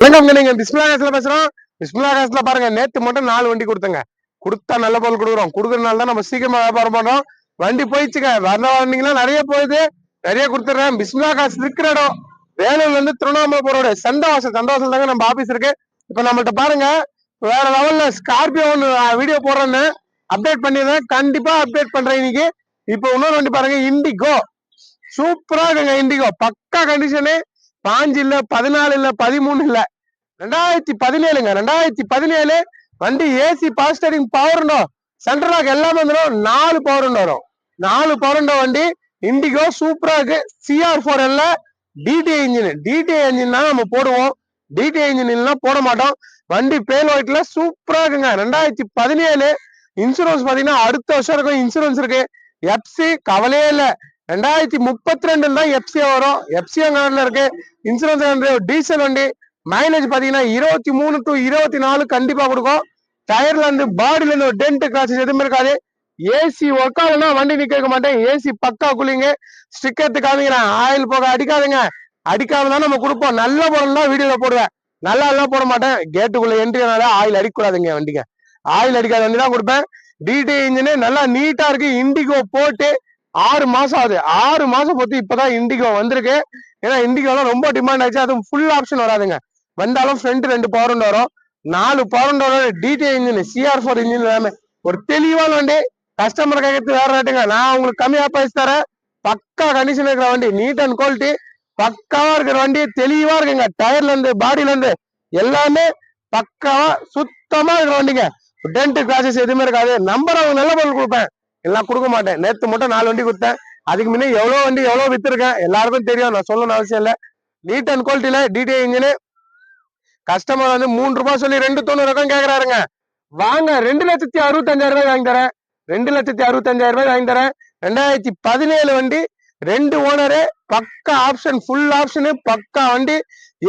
வணக்கம். நீங்க பிஸ்மில்லா காசுல பேசுறோம். பிஸ்மில்லா காசுல பாருங்க, நேத்து மட்டும் 4 வண்டி கொடுத்தங்க. கொடுத்தா நல்ல பொருள் கொடுக்குறோம். கொடுக்கறதுனால தான் நம்ம சீக்கிரமா வியாபாரம் பண்றோம். வண்டி போயிடுச்சுங்க. வந்த வண்டிங்களா நிறைய போகுது, நிறைய கொடுத்துறேன். பிஸ்மில்லா காசு இருக்கிற இடம் வேலூர்ல இருந்து திருவண்ணாமலை போறோட சந்தவாசல் தாங்க நம்ம ஆபீஸ் இருக்கு. இப்ப நம்மள்ட்ட பாருங்க, வேற லெவல்ல ஸ்கார்பியோ ஒன்று வீடியோ போடுறேன்னு அப்டேட் பண்ணிடுறேன். கண்டிப்பா அப்டேட் பண்றேன் இன்னைக்கு. இப்போ இன்னொரு வண்டி பாருங்க, இண்டிகோ. சூப்பரா இருக்குங்க. இண்டிகோ பக்கா கண்டிஷனு. 5 இல்ல, 14 இல்ல, 13 இல்ல, 2017ங்க. 2017 வண்டி. ஏசி பாஸ்டரிங் பவர் உண்டோ, சென்ட்ரல் லாக் எல்லாமே வந்துடும். 4 பவர் உண்டோ வரும். 4 பவர் உண்டோ வண்டி. இண்டிகோ சூப்பரா இருக்கு. CR4L DTI engine. DTI engine தான் நம்ம போடுவோம். டிடிஐ இன்ஜின் இல்லைன்னா போட மாட்டோம். வண்டி பேல் ஒயிட்ல சூப்பரா இருக்குங்க. 2017. இன்சூரன்ஸ் பாத்தீங்கன்னா அடுத்த வருஷம் இருக்கும். இன்சூரன்ஸ் இருக்கு. எப்சி கவலையே இல்ல. 2032 தான் எப்சி வரும். எப்சி இருக்கு. இன்சூரன்ஸ் டீசல் வண்டி. மைலேஜ் பாத்தீங்கன்னா 23 to 24 கண்டிப்பா கொடுக்கும். டயர்ல இருந்து பாடியில இருந்து டென்ட் கிராச்சஸ் எதுவுமே இருக்காது. ஏசி ஒர்க் ஆகுனா வண்டி நிக்க மாட்டேன். ஏசி பக்கா கூலிங்க. ஸ்டிக்கர் எடுத்து காமிக்கிறேன். ஆயில் போக அடிக்காதுங்க. அடிக்காம தான் நம்ம கொடுப்போம். நல்ல பொருள் தான் வீடியோல போடுவேன். நல்லா எல்லாம் போட மாட்டேன். கேட்டுக்குள்ள என்ட்ரினால ஆயில் அடிக்கூடாதுங்க வண்டிங்க. ஆயில் அடிக்காத வண்டி தான் கொடுப்பேன். டிடி இன்ஜின் நல்லா நீட்டா இருக்கு. இண்டிகோ போட்டு 6 மாசம் ஆகுது. 6 மாசம் பொறுத்து இப்பதான் இண்டிகோ வந்திருக்கு. ஏன்னா இண்டிகோலாம் ரொம்ப டிமாண்ட் ஆயிடுச்சு. அதுவும் ஃபுல் ஆப்ஷன் வராதுங்க. வந்தாலும் ஃப்ரண்ட் 2 பவர் வரும். 4 பவர் வரும். டிடிஐ இன்ஜின், CR4 இன்ஜின் எல்லாமே ஒரு தெளிவான வண்டி. கஸ்டமர் கேட்கறது வேற ரேட்டுங்க. நான் உங்களுக்கு கம்மியா பைசா தரேன். பக்கா கண்டிஷன் இருக்கிற வண்டி. நீட் அண்ட் குவாலிட்டி பக்காவா இருக்கிற வண்டி. தெளிவா இருக்குங்க. டயர்ல இருந்து பாடியில இருந்து எல்லாமே பக்காவா சுத்தமா இருக்கிற வண்டிங்க. டென்ட் கிராச்சஸ் எதுவுமே இருக்காது. நம்பர் அவங்க நல்ல பொருள் கொடுப்பேன். எல்லாம் கொடுக்க மாட்டேன். நேத்து மட்டும் 4 வண்டி கொடுத்தேன். அதுக்கு முன்னே எவ்வளவு வண்டி எவ்வளவு வித்துருக்கேன் எல்லாருக்கும் தெரியும். நான் சொல்லணும்னு அவசியம் இல்லை. நீட் அண்ட் குவாலிட்டியில டிடிஐ இன்ஜின். கஸ்டமர் வந்து 3 ரூபாய் சொல்லி 290 கேக்குறாருங்க. வாங்க, 2,65,000 வாங்கி தரேன். 2,65,000 வாங்கி தரேன். 2017 வண்டி. 2 ஓனரு. பக்கா ஆப்ஷன், ஃபுல் ஆப்ஷனு. பக்கா வண்டி.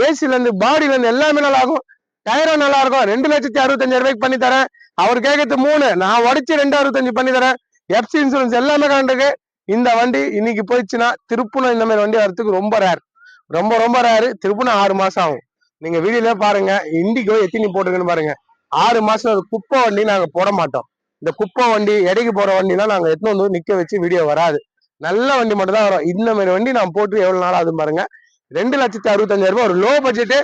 ஏசில இருந்து பாடியில இருந்து எல்லாமே நல்லா இருக்கும். டயரும் நல்லா இருக்கும். 2,65,000 பண்ணி தரேன். அவர் கேட்கறது 3, நான் உடச்சு 2,65 பண்ணி தரேன். எஃப்சி இன்சூரன்ஸ் எல்லாமே கண்டுக்கு. இந்த வண்டி இன்னைக்கு போயிடுச்சுன்னா திருப்பணம் இந்த மாதிரி வண்டி வரதுக்கு ரொம்ப ரேர். ரொம்ப ரொம்ப ரேரு. திருப்பணம் 6 மாசம் ஆகும். நீங்க வீடியோல பாருங்க, இண்டிகோ எத்தனை போட்டுருக்குன்னு பாருங்க. 6 மாசம் ஒரு குப்பை வண்டி நாங்க போட மாட்டோம். இந்த குப்பை வண்டி, எடைக்கு போற வண்டிலாம் நாங்க எடுத்து வந்து நிக்க வச்சு வீடியோ வராது. நல்ல வண்டி மட்டும் தான் வரும். இந்த மாதிரி வண்டி நான் போட்டு எவ்வளவு நாள் ஆகுது பாருங்க. 2,65,000 ஒரு லோ பட்ஜெட்.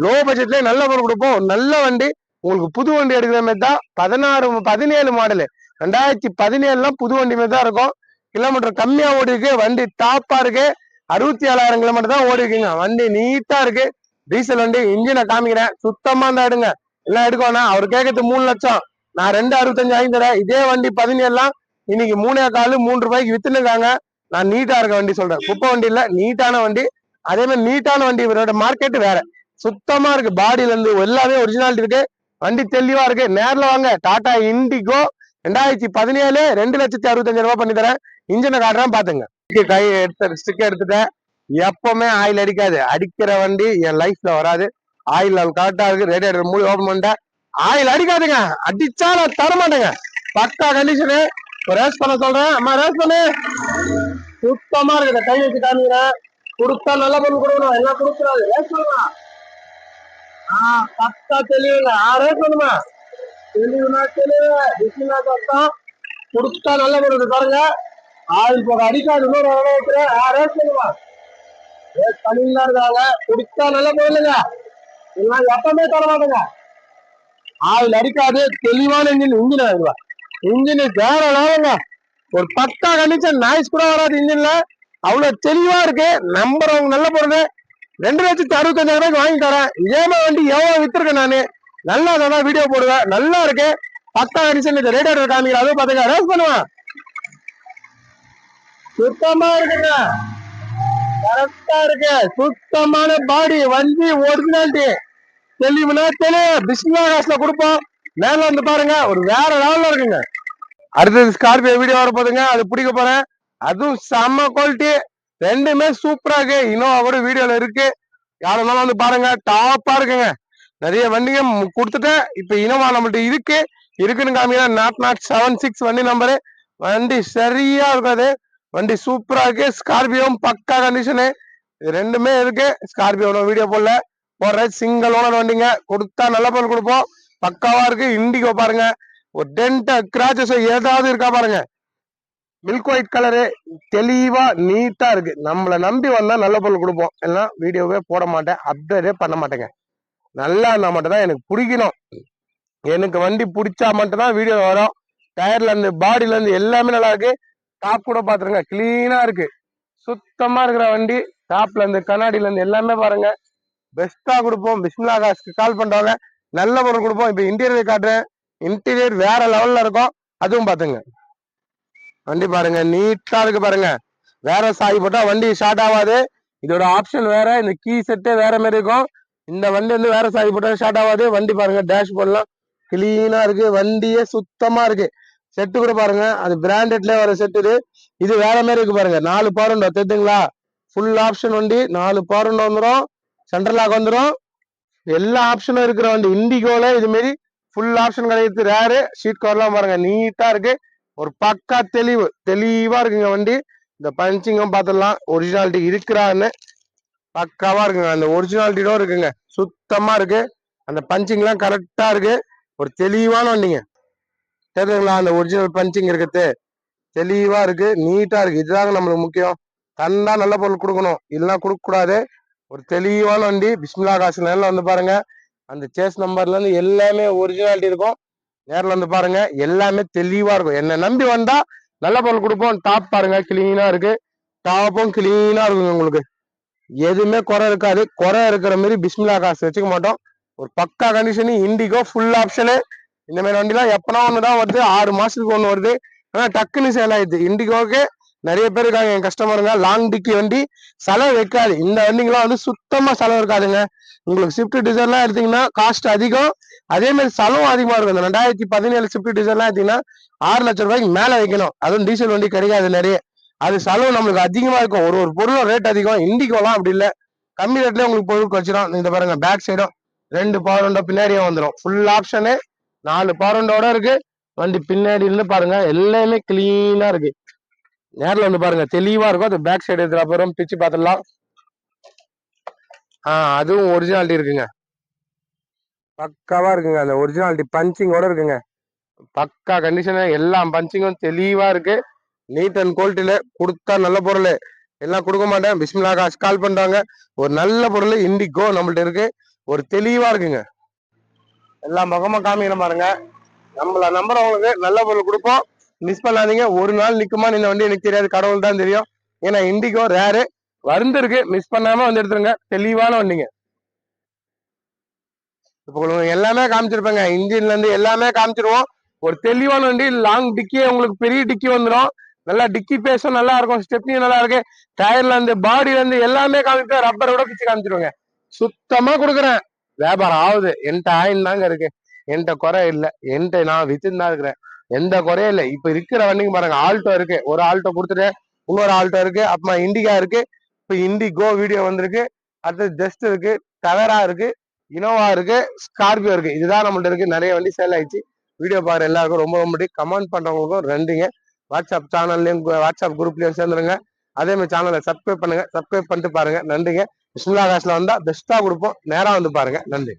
லோ பட்ஜெட்லயே நல்ல பொருள் கொடுப்போம். நல்ல வண்டி. உங்களுக்கு புது வண்டி எடுக்கிற மாதிரி தான். 17 மாடலு. 2017 புது வண்டி மாதிரி தான் இருக்கும். கிலோமீட்டர் கம்மியா ஓடி இருக்கு. வண்டி டாப்பா இருக்கு. 67,000 கிலோமீட்டர் தான் ஓடி இருக்குங்க. வண்டி நீட்டா இருக்கு. டீசல் வண்டி. இன்ஜினை காமிக்கிறேன். சுத்தமா தான் எடுங்க. எல்லாம் எடுக்கணும். அவர் கேட்கறது 3 லட்சம். நான் 2,65 வாங்கி தரேன். இதே வண்டி 17 இன்னைக்கு 3,4 3 ரூபாய்க்கு வித்துனுக்காங்க. நான் நீட்டா இருக்க வண்டி சொல்றேன். குப்பை வண்டி இல்ல, நீட்டான வண்டி. அதே மாதிரி நீட்டான வண்டி. இவரோட மார்க்கெட் வேற. சுத்தமா இருக்கு. பாடியில இருந்து எல்லாமே ஒரிஜினாலிட்டி இருக்கு. வண்டி தெளிவா இருக்கு. நேர்ல வாங்க. டாடா இண்டிகோ 2017 2,65,000 பண்ணி தரேன். இன்ஜினை காட்டுறேன் பாத்துங்க. கை எடுத்து ஸ்டிக்கர் எடுத்துட்டேன். எப்பவுமே ஆயில் அடிக்காது. அடிக்கிற வண்டி என் லைஃப்ல வராது. ஆயில் கரெக்டா இருக்கு. ரேடியேட்டர் மூடி ஓபன் பண்ணிட்டேன். ஆயில் அடிக்காதுங்க. அடிச்சா நான் தர மாட்டேங்க. பக்கா கண்டிஷனு. ரேஸ் பண்ண சொல்றேன். அம்மா ரேஸ் பண்ணு. சுத்தமா இருக்குது. கை வச்சு காமிக்கிறேன். கொடுத்தா நல்ல பொருள் கொடுக்கணும். எல்லாம் கொடுக்கூடாது. ரேஸ் பண்ணலாம். பக்கா தெளிவுங்க. ரேஸ் பண்ணுமா. தெளிவுனா தெளிவு. டிசினா கஷ்டம். கொடுத்தா நல்ல பொருள் பாருங்க. ஆயில் போக அடிக்காது. இன்னொரு ரேஸ் பண்ணுமா. பண்ணிட்டு இருக்காங்க. குடிச்சா நல்ல பொருளுங்க. எல்லாம் எப்பவுமே தர மாட்டேங்க. ஆயில் அடிக்காது. தெளிவான இன்ஜின். இன்ஜின் வேற லெவலுங்க. ஒரு பக்கா கண்டிஷன். நாய்ஸ் கூட வராது இன்ஜின்ல. அவ்வளவு தெளிவா இருக்கு. நம்பர் அவங்க நல்ல பொருள். 2,65,000 வாங்கி தரேன். இதே வண்டி எவ்வளவு வித்துருக்கேன் நானு. நல்லா தான் வீடியோ போடுவேன். நல்லா இருக்கு. பக்கா கண்டிஷன். ரேடியேட்டர் காமிக்கிறேன். அதுவும் பாத்துங்க. ரேஸ் பண்ணுவேன். சுத்தமா இருக்குங்க. கரெக்டா இருக்கு. சுத்தமான பாடி. வண்டி ஒரிஜினாலிட்டி. தெளிவுனா தெளிவு. பிஸ்மில்லா காசுல கொடுப்போம். மேல வந்து பாருங்க. ஒரு வேற லெவல்ல இருக்குங்க. அடுத்தது ஸ்கார்பியோ வீடியோ வர போதுங்க. அது பிடிக்க போறேன். அதுவும் செம்ம குவாலிட்டி. ரெண்டுமே சூப்பரா இருக்கு. இன்னும் கூட வீடியோல இருக்கு. யாருனாலும் வந்து பாருங்க. டாப்பா இருக்குங்க. நிறைய வண்டிங்க கொடுத்துட்டேன். இப்ப இனோவா நம்மள்ட்ட இருக்குன்னு காமிக்கிறேன். 0076 வண்டி நம்பரு. வண்டி சரியா இருக்காது. வண்டி சூப்பரா இருக்கு. ஸ்கார்பியோ பக்கா கண்டிஷனு. இது ரெண்டுமே இருக்கு. ஸ்கார்பியோ வீடியோ போடல. போடுற சிங்கிள் ஓனர் வண்டிங்க. கொடுத்தா நல்ல பொருள் கொடுப்போம். பக்காவா இருக்கு. இண்டிகோ பாருங்க, ஒரு டென்ட் கிராச்சஸ் ஏதாவது இருக்கா பாருங்க. மில்க் ஒயிட் கலரு தெளிவா நீட்டா இருக்கு. நம்மளை நம்பி வந்தா நல்ல பொருள் கொடுப்போம். எல்லாம் வீடியோவே போட மாட்டேன், அப்டேட்டே பண்ண மாட்டேங்க. நல்லா இருந்தா மட்டும் தான் எனக்கு பிடிக்கணும். எனக்கு வண்டி பிடிச்சா மட்டும் தான் வீடியோ வரும். டயர்ல இருந்து பாடியில இருந்து எல்லாமே நல்லா இருக்கு. டாப் கூட பாத்துருங்க, கிளீனா இருக்கு. சுத்தமா இருக்கிற வண்டி. டாப்ல இருந்து கண்ணாடியில இருந்து எல்லாமே பாருங்க. பெஸ்டா கொடுப்போம். பிஸ்மில்லா காசுக்கு கால் பண்றவங்க நல்ல பொருள் கொடுப்போம். இப்ப இன்டீரியர் காட்டுறேன். இன்டீரியர் வேற லெவல்ல இருக்கும், அதுவும் பாத்துங்க. வண்டி பாருங்க, நீட்டா இருக்கு பாருங்க. வேற சாய் போட்டா வண்டி ஸ்டார்ட் ஆகாது. இதோட ஆப்ஷன் வேற. இந்த கீ செட்டே வேற மாதிரி இருக்கும். இந்த வண்டி வந்து வேற சாய் போட்டா ஸ்டார்ட் ஆகாது. வண்டி பாருங்க, டேஷ் போர்ட்லாம் கிளீனா இருக்கு. வண்டியே சுத்தமா இருக்கு. செட்டு கூட பாருங்க, அது பிராண்டட்ல வர செட்டு. இது வேற மாதிரி இருக்கு பாருங்க. 4 பவர் தெரியுதுங்களா? ஃபுல் ஆப்ஷன் வண்டி. 4 பவர் வந்துடும். சென்ட்ரல் லாக் வந்துடும். எல்லா ஆப்ஷனும் இருக்கிற வண்டி. இண்டிகோல இது மாதிரி ஃபுல் ஆப்ஷன் கிடையாது. ரேரு. ஷீட் கவர்லாம் பாருங்க, நீட்டா இருக்கு. ஒரு பக்கா தெளிவா இருக்குங்க வண்டி. இந்த பஞ்சிங்கும் பார்த்துடலாம், ஒரிஜினாலிட்டி இருக்கிறான்னு. பக்காவா இருக்குங்க. அந்த ஒரிஜினாலிட்டியோட இருக்குங்க. சுத்தமா இருக்கு. அந்த பஞ்சிங் எல்லாம் கரெக்டா இருக்கு. ஒரு தெளிவான வண்டிங்க. தெரியுதுங்களா? அந்த ஒரிஜினல் பஞ்சிங் இருக்குது, தெளிவா இருக்கு, நீட்டா இருக்கு. இதுதாங்க நம்மளுக்கு முக்கியம். தந்தா நல்ல பொருள் கொடுக்கணும், இல்லைன்னா கொடுக்க கூடாது. ஒரு தெளிவான வண்டி. பிஸ்மில்லா காசு நேரில் வந்து பாருங்க. அந்த சேஸ் நம்பர்ல இருந்து எல்லாமே ஒரிஜினாலிட்டி இருக்கும். நேரில் வந்து பாருங்க, எல்லாமே தெளிவா இருக்கும். என்னை நம்பி வந்தா நல்ல பொருள் கொடுப்போம். டாப் பாருங்க, கிளீனா இருக்கு. டாப்பும் கிளீனா இருக்குங்க. உங்களுக்கு எதுவுமே குறை இருக்காது. குறை இருக்கிற மாதிரி பிஸ்மில்லா காசு வச்சுக்க மாட்டோம். ஒரு பக்கா கண்டிஷன். Indigo full option. இந்த மாதிரி வண்டிலாம் எப்பனா ஒண்ணுதான் வருது, 6 மாசத்துக்கு ஒண்ணு வருது. ஆனா டக்குன்னு சேல் ஆயிடுது. இண்டிகோக்கு நிறைய பேர் இருக்காங்க என் கஸ்டமருங்க. லாங் டிக்கி வண்டி செலவு வைக்காது. இந்த வண்டிங்கெல்லாம் வந்து சுத்தமா செலவு இருக்காதுங்க. உங்களுக்கு ஸ்விஃப்ட் டிசைர்லாம் எடுத்தீங்கன்னா காஸ்ட் அதிகம். அதே மாதிரி செலவும் அதிகமா இருக்கும். இந்த 2017 ஸ்விஃப்ட் டிசைர்லாம் எடுத்தீங்கன்னா 6 லட்சம் ரூபாய்க்கு மேல வைக்கணும். அதுவும் டீசல் வண்டி கிடைக்காது நிறைய. அது செலவு நம்மளுக்கு அதிகமா இருக்கும். ஒரு ஒரு பொருளும் ரேட் அதிகம். இண்டிகோலாம் அப்படி இல்லை, கம்மி ரேட்லயே உங்களுக்கு பொருள் வச்சிடும். இந்த பாருங்க, பேக் சைடும் 2 பவர் விண்டோ பின்னாடியே வந்துடும். Full option. 4 பவர் விண்டோட இருக்கு. வண்டி பின்னாடி இருந்து பாருங்க, எல்லாமே கிளீனா இருக்கு. நேரில் வந்து பாருங்க, தெளிவா இருக்கும். அது பேக் சைடு இருக்கிற அப்புறம் பிச்சு பார்த்துடலாம். அதுவும் ஒரிஜினாலிட்டி இருக்குங்க. பக்காவா இருக்குங்க. அந்த ஒரிஜினாலிட்டி பஞ்சிங்கோட இருக்குங்க. பக்கா கண்டிஷன். எல்லா பஞ்சிங்கும் தெளிவா இருக்கு. நீட் அண்ட் குவாலிட்டியில கொடுத்தா நல்ல பொருள். எல்லாம் கொடுக்க மாட்டேன். பிஸ்மில்லா காசு கால் பண்றாங்க. ஒரு நல்ல பொருள் இண்டிகோ நம்மள்ட்ட இருக்கு. ஒரு தெளிவா இருக்குங்க. எல்லா முகமா காமிக்கிற பாருங்க. நம்மள நம்புறவங்களுக்கு நல்ல பொருள் கொடுப்போம். மிஸ் பண்ணாதீங்க. ஒரு நாள் நிக்குமா இந்த வண்டி எனக்கு தெரியாது, கடவுள் தான் தெரியும். ஏன்னா இண்டிகோ ரேரு. வந்திருக்கு, மிஸ் பண்ணாம வந்து எடுத்துருங்க. தெளிவான வண்டிங்க. இப்போ உங்களுக்கு எல்லாமே காமிச்சிருப்பேங்க. இன்ஜின்ல இருந்து எல்லாமே காமிச்சிருவோம். ஒரு தெளிவான வண்டி. லாங் டிக்கி, உங்களுக்கு பெரிய டிக்கி வந்துடும். நல்லா டிக்கி பேஸும் நல்லா இருக்கும். ஸ்டெப்னியும் நல்லா இருக்கு. டயர்ல இருந்து பாடியில இருந்து எல்லாமே காமிப்பேன். ரப்பரோட பிச்சு காமிச்சிருவாங்க. சுத்தமா கொடுக்குறேன். வியாபாரம் ஆகுது. என்கிட்ட ஆயின் தாங்க இருக்கு. என்கிட்ட குறை இல்லை. என்கிட்ட நான் வித்துன்னு தான் இருக்கிறேன். எந்த குறையும் இல்லை. இப்ப இருக்கிற வண்டிங்க பாருங்க. ஆல்டோ இருக்கு, ஒரு ஆல்டோ கொடுத்துட்டு இன்னொரு ஆல்டோ இருக்கு. அப்புறமா இண்டிகா இருக்கு. இப்ப இண்டிகோ வீடியோ வந்திருக்கு. அடுத்து ஜஸ்ட் இருக்கு, டவேரா இருக்கு, இனோவா இருக்கு, ஸ்கார்பியோ இருக்கு. இதுதான் நம்மள்ட்ட இருக்கு. நிறைய வண்டி சேல் ஆயிடுச்சு. வீடியோ பாக்குற எல்லாருக்கும் ரொம்ப ரொம்ப கமெண்ட் பண்றவங்களுக்கும் நன்றிங்க. வாட்ஸ்அப் சேனல்லையும் வாட்ஸ்அப் குரூப்லயும் சேர்ந்துருங்க. அதே மாதிரி சேனலை சப்ஸ்கிரைப் பண்ணுங்க. சப்ஸ்கிரைப் பண்ணிட்டு பாருங்க. நன்றிங்க. பிஸ்மில்லா காசுல வந்தா பெஸ்டா கொடுப்போம். நேரா வந்து பாருங்க. நன்றி.